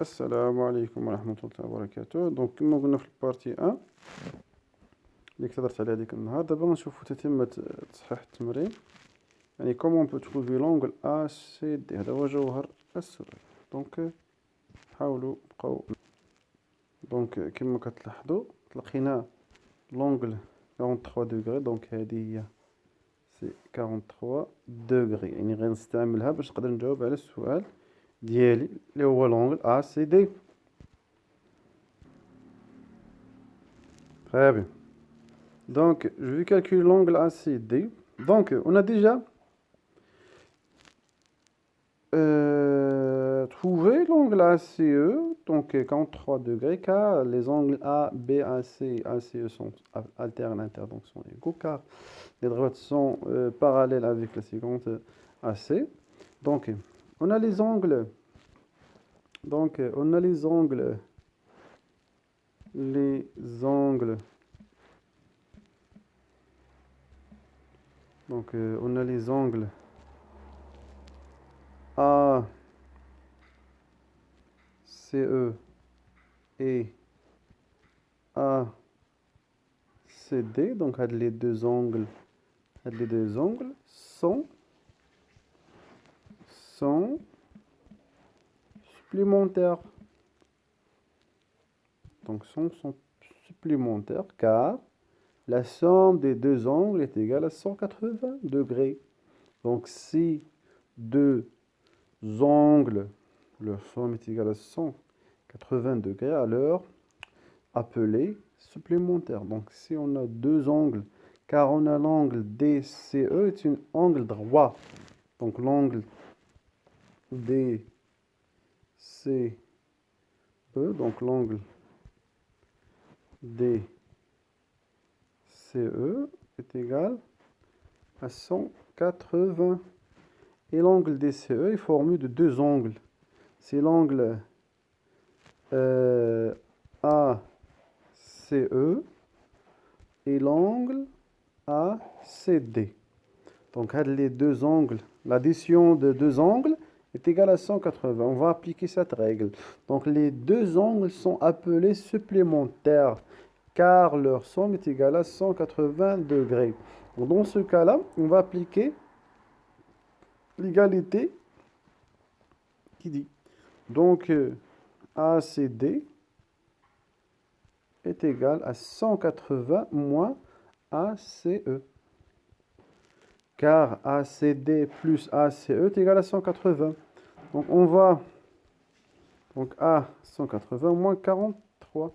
السلام عليكم ورحمة الله وبركاته. دونك كما قلنا في البارتي 1 اللي كتهضرت عليها ديك النهار، دابا غنشوفو تتمة تصحيح التمرين، يعني كومون بو تروفي لونغل ا سي دي. هذا هو جوهر السؤال. دونك حاولوا بقاو. دونك كما كتلاحظوا لقينا لونغل 43 دوغري، دونك هذه هي سي 43 دوغري، يعني غنستعملها باش نقدر نجاوب على السؤال ديالي اللي هو لونغل ا سي دي. Très bien. Donc, je vais calculer l'angle ACD. Donc, on a déjà trouvé l'angle ACE, donc 43 degrés, car les angles A, B, AC et ACE sont alternes, donc sont égaux, car les droites sont parallèles avec la séquence AC. Donc, on a les angles. Donc, on a les angles. Donc, on a les angles A, CE et A, CD. Donc, les deux angles sont supplémentaires. Donc, sont supplémentaires car la somme des deux angles est égale à 180 degrés. Donc, si deux angles, leur somme est égale à 180 degrés, alors appelés supplémentaires. Donc, si on a deux angles, car on a l'angle DCE est un angle droit. Donc, l'angle DCE, donc l'angle DCE est égal à 180. Et l'angle DCE est formé de deux angles. C'est l'angle ACE et l'angle ACD. Donc, les deux angles, l'addition de deux angles est égale à 180. On va appliquer cette règle. Donc, les deux angles sont appelés supplémentaires car leur somme est égale à 180 degrés. Donc, dans ce cas-là, on va appliquer l'égalité qui dit donc ACD est égal à 180 moins ACE. Car ACD plus ACE est égal à 180. Donc on va à 180 moins 43.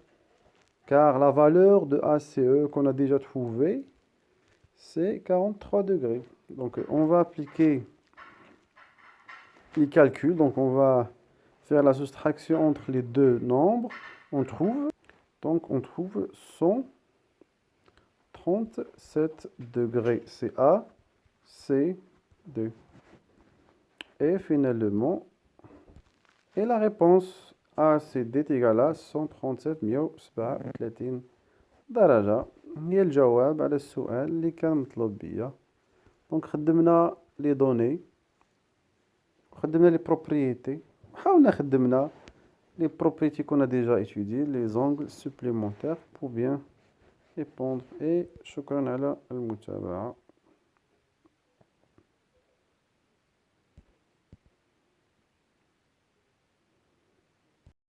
Car la valeur de ACE qu'on a déjà trouvée, c'est 43 degrés. Donc on va appliquer les calculs. Donc on va faire la soustraction entre les deux nombres. On trouve 137 degrés. C'est A, C, 2. Et finalement, la réponse ACD est égale à 137 درجة. هي الجواب على السؤال اللي كان مطلوب بيا. دونك خدمنا لي دوني، خدمنا لي بروبريتي، وحاولنا خدمنا les propriétés qu'on a déjà étudiées, les angles supplémentaires pour bien répondre. Et shukran ala al-mutabaa.